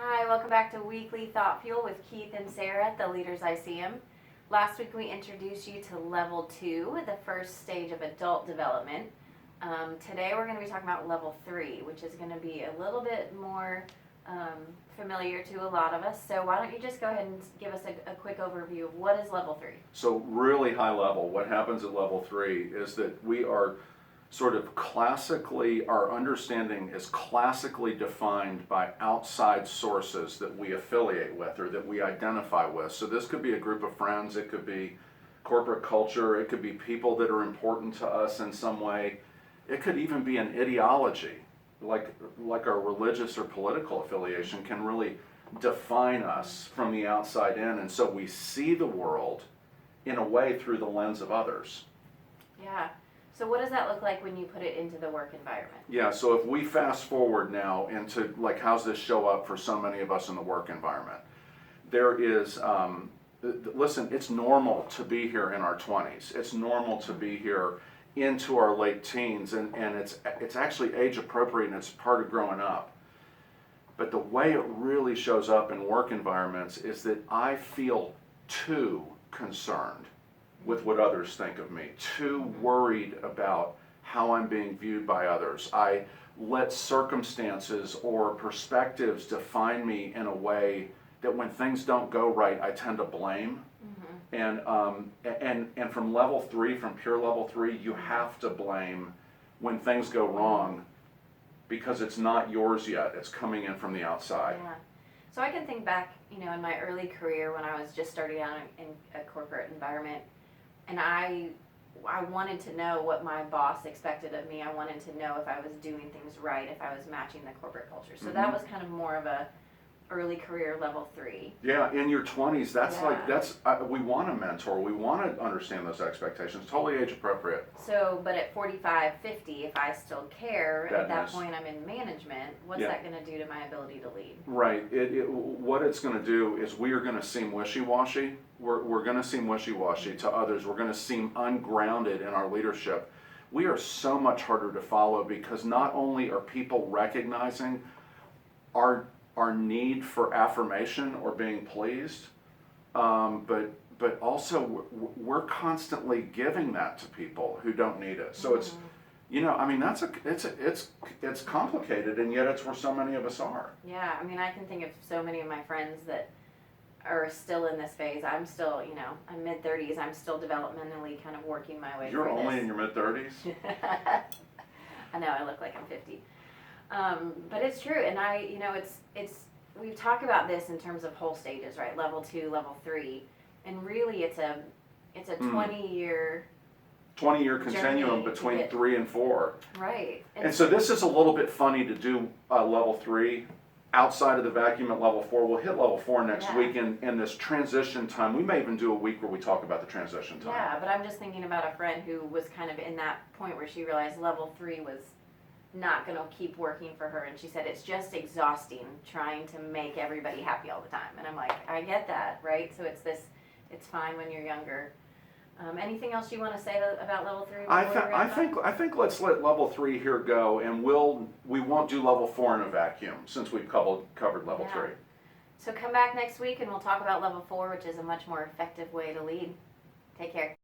Hi, welcome back to Weekly Thought Fuel with Keith and Sarah, the Leaders ICM. Last week we introduced you to Level 2, the first stage of adult development. Today we're going to be talking about Level 3, which is going to be a little bit more familiar to a lot of us. So why don't you just go ahead and give us a quick overview of what is Level 3? So really high level, what happens at Level 3 is that we are sort of classically, our understanding is classically defined by outside sources that we affiliate with or that we identify with. So this could be a group of friends, it could be corporate culture, it could be people that are important to us in some way. It could even be an ideology, like our religious or political affiliation can really define us from the outside in. And so we see the world in a way through the lens of others. Yeah. So what does that look like when you put it into the work environment? Yeah, so if we fast forward now into like how's this show up for so many of us in the work environment, there is, listen, it's normal to be here in our 20s. It's normal to be here into our late teens, and it's actually age appropriate and it's part of growing up. But the way it really shows up in work environments is that I feel too concerned with what others think of me, too worried about how I'm being viewed by others. I let circumstances or perspectives define me in a way that when things don't go right, I tend to blame. And from Level 3, from pure Level 3, you have to blame when things go wrong because it's not yours yet. It's coming in from the outside. Yeah. So I can think back, in my early career when I was just starting out in a corporate environment, and I wanted to know what my boss expected of me. I wanted to know if I was doing things right, if I was matching the corporate culture. So that was kind of more of a early career Level 3. Yeah, in your 20s, we want a mentor. We want to understand those expectations. Totally age appropriate. So, but at 45, 50, if I still care, at that point I'm in management, what's that going to do to my ability to lead? Right. What it's going to do is we are going to seem wishy-washy. We're going to seem wishy-washy to others. We're going to seem ungrounded in our leadership. We are so much harder to follow because not only are people recognizing our need for affirmation or being pleased, but also we're constantly giving that to people who don't need it. So it's, it's complicated, and yet it's where so many of us are. Yeah, I can think of so many of my friends that are still in this phase. I'm still, I'm mid-30s. I'm still developmentally kind of working my way through this. You're only in your mid-30s? I know, I look like I'm 50. But it's true, and we've talked about this in terms of whole stages, right? Level 2, Level 3, and really it's a 20-year 20-year continuum between 3 and 4. Right. And so this is a little bit funny to do Level 3 outside of the vacuum at Level 4. We'll hit Level 4 next week in this transition time. We may even do a week where we talk about the transition time. Yeah, but I'm just thinking about a friend who was kind of in that point where she realized Level 3 was not going to keep working for her, and she said it's just exhausting trying to make everybody happy all the time. And I'm like, I get that, right? So it's fine when you're younger. Anything else you want to say about Level 3? I think let's let Level 3 here go, and we won't do Level 4 in a vacuum since we've covered Level 3. So come back next week and we'll talk about Level 4, which is a much more effective way to lead. Take care.